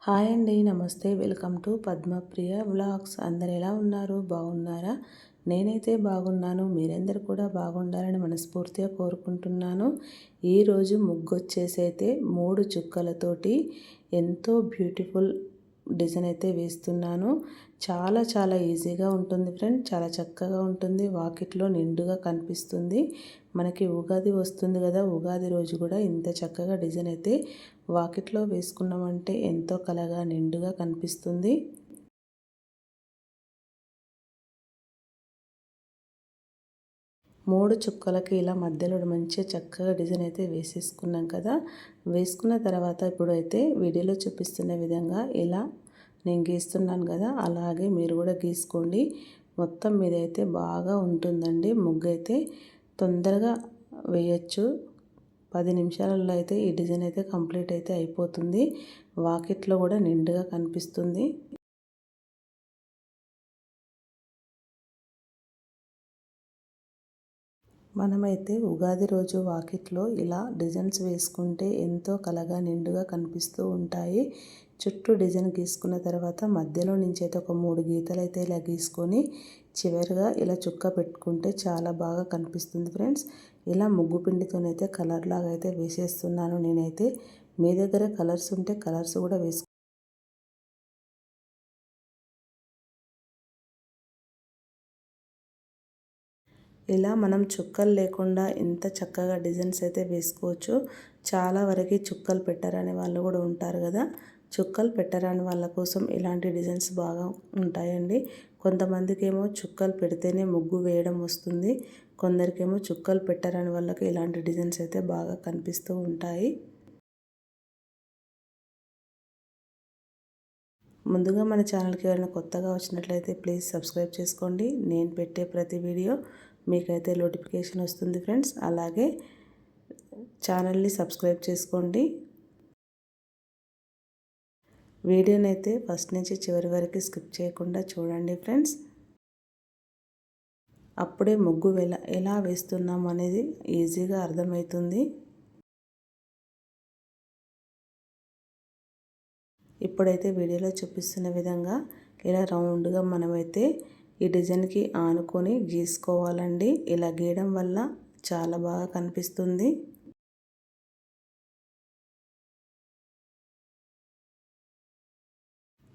Hi అండి, నమస్తే. Welcome to Padmapriya vlogs. అందరు ఎలా ఉన్నారు? బాగున్నారా? నేనైతే బాగున్నాను. మీరందరూ కూడా బాగుండాలని మనస్ఫూర్తిగా కోరుకుంటున్నాను. ఈరోజు ముగ్గు వచ్చేసి అయితే 3 చుక్కలతోటి ఎంతో బ్యూటిఫుల్ డిజైన్ అయితే వేస్తున్నాను. చాలా చాలా ఈజీగా ఉంటుంది ఫ్రెండ్. చాలా చక్కగా ఉంటుంది. వాకిట్లో నిండుగా కనిపిస్తుంది. మనకి ఉగాది వస్తుంది కదా, ఉగాది రోజు కూడా ఇంత చక్కగా డిజైన్ అయితే వాకిట్లో వేసుకున్నామంటే ఎంతో కళగా నిండుగా కనిపిస్తుంది. మూడు చుక్కలకి ఇలా మధ్యలో మంచిగా చక్కగా డిజైన్ అయితే వేసేసుకున్నాం కదా. వేసుకున్న తర్వాత ఇప్పుడైతే వీడియోలో చూపిస్తున్న విధంగా ఇలా నేను గీస్తున్నాను కదా, అలాగే మీరు కూడా గీసుకోండి. మొత్తం మీద అయితే బాగా ఉంటుందండి. ముగ్గు అయితే తొందరగా వేయచ్చు. 10 నిమిషాలలో అయితే ఈ డిజైన్ అయితే కంప్లీట్ అయితే అయిపోతుంది. వాకిట్లో కూడా నిండుగా కనిపిస్తుంది. మనమైతే ఉగాది రోజు వాకిట్లో ఇలా డిజైన్స్ వేసుకుంటే ఎంతో కళగా నిండుగా కనిపిస్తూ ఉంటాయి. చుట్టూ డిజైన్ గీసుకున్న తర్వాత మధ్యలో నుంచి అయితే ఒక 3 గీతలు అయితే ఇలా గీసుకొని చివరిగా ఇలా చుక్క పెట్టుకుంటే చాలా బాగా కనిపిస్తుంది ఫ్రెండ్స్. ఇలా ముగ్గు పిండితోనైతే కలర్ లాగా అయితే వేసేస్తున్నాను నేనైతే. మీ దగ్గర కలర్స్ ఉంటే కలర్స్ కూడా ఇలా మనం చుక్కలు లేకుండా ఎంత చక్కగా డిజైన్స్ అయితే వేసుకోవచ్చు. చాలా వరకు చుక్కలు పెట్టరనే వాళ్ళు కూడా ఉంటారు కదా. చుక్కలు పెట్టరని వాళ్ళ కోసం ఇలాంటి డిజైన్స్ బాగా ఉంటాయండి. కొంతమందికి ఏమో చుక్కలు పెడితేనే ముగ్గు వేయడం వస్తుంది. కొందరికేమో చుక్కలు పెట్టరని వాళ్ళకి ఇలాంటి డిజైన్స్ అయితే బాగా కనిపిస్తూ ఉంటాయి. ముందుగా మన ఛానల్కి ఎవరైనా కొత్తగా వచ్చినట్లయితే ప్లీజ్ సబ్స్క్రైబ్ చేసుకోండి. నేను పెట్టే ప్రతి వీడియో మీకైతే నోటిఫికేషన్ వస్తుంది ఫ్రెండ్స్. అలాగే ఛానల్ని సబ్స్క్రైబ్ చేసుకోండి. వీడియోనైతే ఫస్ట్ నుంచి చివరి వరకు స్కిప్ చేయకుండా చూడండి ఫ్రెండ్స్. అప్పుడే ముగ్గు ఎలా వేస్తున్నాం అనేది ఈజీగా అర్థమవుతుంది. ఇప్పుడైతే వీడియోలో చూపిస్తున్న విధంగా ఇలా రౌండ్గా మనమైతే ఈ డిజైన్కి ఆనుకొని గీసుకోవాలండి. ఇలా గీయడం వల్ల చాలా బాగా కనిపిస్తుంది.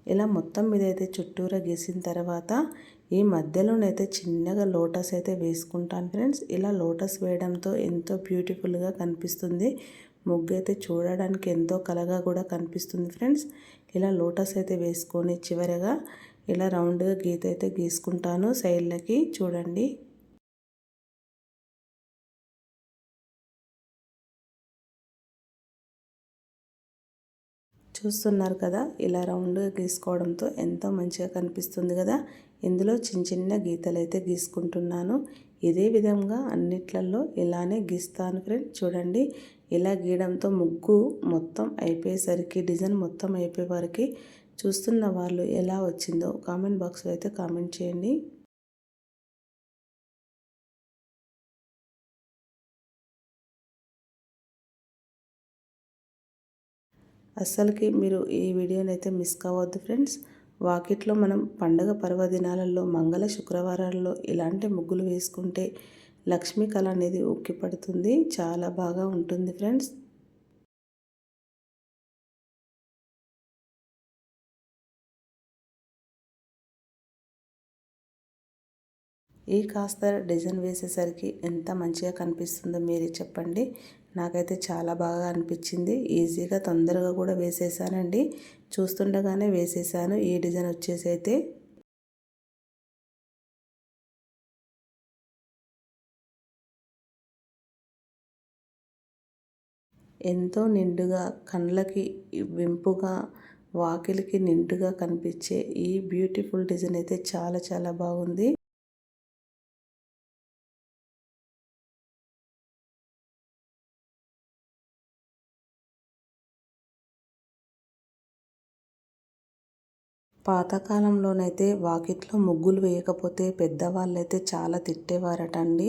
ఇలా మొత్తం మీద అయితే చుట్టూరా గీసిన తర్వాత ఈ మధ్యలోనైతే చిన్నగా లోటస్ అయితే వేసుకుంటాను ఫ్రెండ్స్. ఇలా లోటస్ వేయడంతో ఎంతో బ్యూటిఫుల్గా కనిపిస్తుంది. ముగ్గు అయితే చూడడానికి ఎంతో కళగా కూడా కనిపిస్తుంది ఫ్రెండ్స్. ఇలా లోటస్ అయితే వేసుకొని చివరగా ఇలా రౌండ్గా గీత అయితే గీసుకుంటాను సైడ్లకి. చూడండి, చూస్తున్నారు కదా, ఇలా రౌండ్గా గీసుకోవడంతో ఎంతో మంచిగా కనిపిస్తుంది కదా. ఇందులో చిన్న చిన్న గీతలు అయితే గీసుకుంటున్నాను. ఇదే విధంగా అన్నిట్లలో ఇలానే గీస్తాను ఫ్రెండ్. చూడండి, ఇలా గీయడంతో ముగ్గు మొత్తం అయిపోయేసరికి, డిజైన్ మొత్తం అయిపోయే వరకు చూస్తున్న వాళ్ళు ఎలా వచ్చిందో కామెంట్ బాక్స్లో అయితే కామెంట్ చేయండి. అస్సలకి మీరు ఈ వీడియోని అయితే మిస్ కావద్దు ఫ్రెండ్స్. వాకిట్లో మనం పండగ పర్వదినాలలో, మంగళ శుక్రవారాల్లో ఇలాంటి ముగ్గులు వేసుకుంటే లక్ష్మీ కళ అనేది ఉక్కిపడుతుంది. చాలా బాగా ఉంటుంది ఫ్రెండ్స్. ఈ కాస్త డిజైన్ వేసేసరికి ఎంత మంచిగా కనిపిస్తుందో మీరే చెప్పండి. నాకైతే చాలా బాగా అనిపించింది. ఈజీగా తొందరగా కూడా వేసేసానండి. చూస్తుండగానే వేసేసాను. ఈ డిజైన్ వచ్చేసి అయితే ఎంతో నిండుగా, కళ్ళకి వింపుగా, వాకిలికి నిండుగా కనిపించే ఈ బ్యూటిఫుల్ డిజైన్ అయితే చాలా చాలా బాగుంది. పాతకాలంలోనైతే వాకిట్లో ముగ్గులు వేయకపోతే పెద్దవాళ్ళైతే చాలా తిట్టేవారటండి.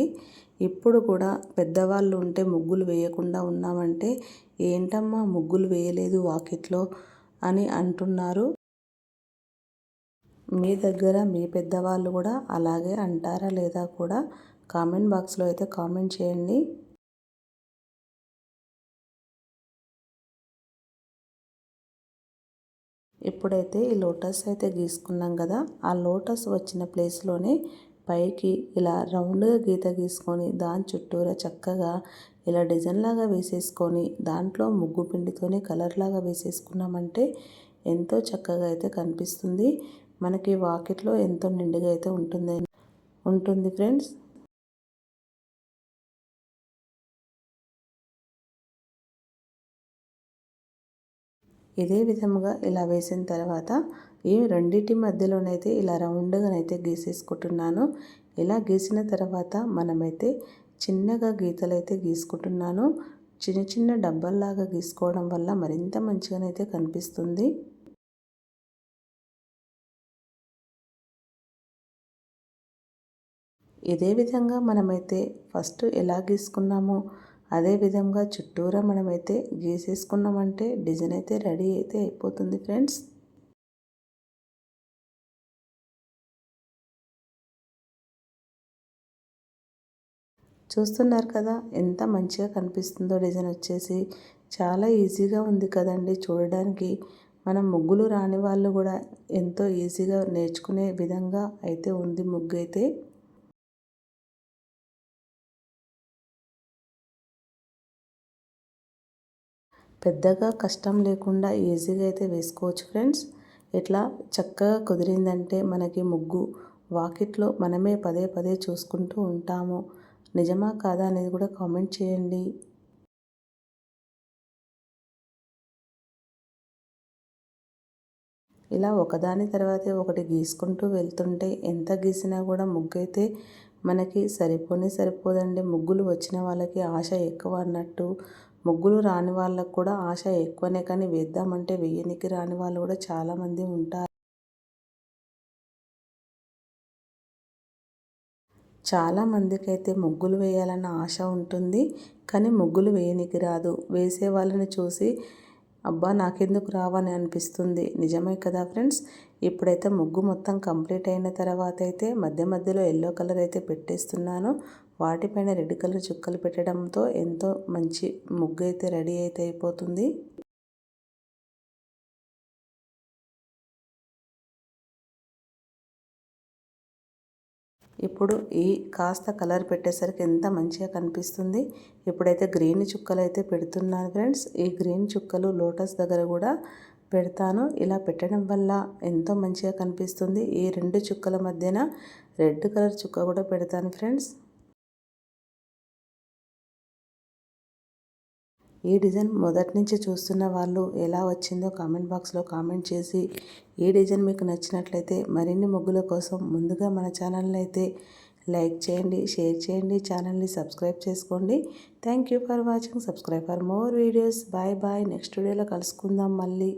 ఇప్పుడు కూడా పెద్దవాళ్ళు ఉంటే ముగ్గులు వేయకుండా ఉన్నామంటే, ఏంటమ్మా ముగ్గులు వేయలేదు వాకిట్లో అని అంటున్నారు. మీ దగ్గర మీ పెద్దవాళ్ళు కూడా అలాగే అంటారా లేదా కూడా కామెంట్ బాక్స్లో అయితే కామెంట్ చేయండి. ఇప్పుడైతే ఈ లోటస్ అయితే గీసుకున్నాం కదా, ఆ లోటస్ వచ్చిన ప్లేస్లోనే పైకి ఇలా రౌండ్గా గీత గీసుకొని దాని చుట్టూరా చక్కగా ఇలా డిజైన్ లాగా వేసేసుకొని దాంట్లో ముగ్గు పిండితోనే కలర్ లాగా వేసేసుకున్నామంటే ఎంతో చక్కగా అయితే కనిపిస్తుంది. మనకి వాకిట్లో ఎంతో నిండుగా అయితే ఉంటుంది ఫ్రెండ్స్. ఇదే విధముగా ఇలా వేసిన తర్వాత ఈ రెండింటి మధ్యలోనైతే ఇలా రౌండ్గానైతే గీసేసుకుంటున్నాను. ఇలా గీసిన తర్వాత మనమైతే చిన్నగా గీతలైతే గీసుకుంటున్నాను. చిన్న చిన్న డబ్బల్లాగా గీసుకోవడం వల్ల మరింత మంచిగానైతే కనిపిస్తుంది. ఇదే విధంగా మనమైతే ఫస్ట్ ఎలా గీసుకున్నామో అదే విధంగా చుట్టూరా మనమైతే గీసేసుకున్నామంటే డిజైన్ అయితే రెడీ అయితే అయిపోతుంది ఫ్రెండ్స్. చూస్తున్నారు కదా ఎంత మంచిగా కనిపిస్తుందో డిజైన్ వచ్చేసి. చాలా ఈజీగా ఉంది కదండి చూడడానికి. మనం ముగ్గులు రాని వాళ్ళు కూడా ఎంతో ఈజీగా నేర్చుకునే విధంగా అయితే ఉంది ముగ్గు అయితే. పెద్దగా కష్టం లేకుండా ఈజీగా అయితే వేసుకోవచ్చు ఫ్రెండ్స్. ఇట్లా చక్కగా కుదిరిందంటే మనకి ముగ్గు వాకిట్లో మనమే పదే పదే చూసుకుంటూ ఉంటాము. నిజమా కాదా అనేది కూడా కామెంట్ చేయండి. ఇలా ఒకదాని తర్వాత ఒకటి గీసుకుంటూ వెళ్తుంటే ఎంత గీసినా కూడా ముగ్గు అయితే మనకి సరిపోదండి. ముగ్గులు వచ్చిన వాళ్ళకి ఆశ ఎక్కువ అన్నట్టు ముగ్గులు రాని వాళ్ళకు కూడా ఆశ ఎక్కువనే, కానీ వేద్దామంటే వెయ్యనికి రాని వాళ్ళు కూడా చాలామంది ఉంటారు. చాలామందికి అయితే ముగ్గులు వేయాలన్న ఆశ ఉంటుంది, కానీ ముగ్గులు వేయనికి రాదు. వేసే వాళ్ళని చూసి అబ్బా నాకెందుకు రావని అనిపిస్తుంది. నిజమే కదా ఫ్రెండ్స్. ఇప్పుడైతే ముగ్గు మొత్తం కంప్లీట్ అయిన తర్వాత అయితే మధ్య మధ్యలో ఎల్లో కలర్ అయితే పెట్టేస్తున్నాను. వాటిపైన రెడ్ కలర్ చుక్కలు పెట్టడంతో ఎంతో మంచి ముగ్గు అయితే రెడీ అయితే అయిపోతుంది. ఇప్పుడు ఈ కాస్త కలర్ పెట్టేసరికి ఎంత మంచిగా కనిపిస్తుంది. ఇప్పుడైతే గ్రీన్ చుక్కలు అయితే పెడుతున్నాను ఫ్రెండ్స్. ఈ గ్రీన్ చుక్కలు లోటస్ దగ్గర కూడా పెడతాను. ఇలా పెట్టడం వల్ల ఎంతో మంచిగా కనిపిస్తుంది. ఈ రెండు చుక్కల మధ్యన రెడ్ కలర్ చుక్క కూడా పెడతాను ఫ్రెండ్స్. ఈ డిజైన్ మొదటి నుంచి చూస్తున్న వాళ్ళు ఎలా వచ్చిందో కామెంట్ బాక్స్లో కామెంట్ చేసి, ఈ డిజైన్ మీకు నచ్చినట్లయితే మరిన్ని ముగ్గుల కోసం ముందుగా మన ఛానల్ని అయితే లైక్ చేయండి, షేర్ చేయండి, ఛానల్ని సబ్స్క్రైబ్ చేసుకోండి. Thank you for watching. Subscribe for more videos. Bye bye. Next వీడియోలో కలుసుకుందాం మళ్ళీ.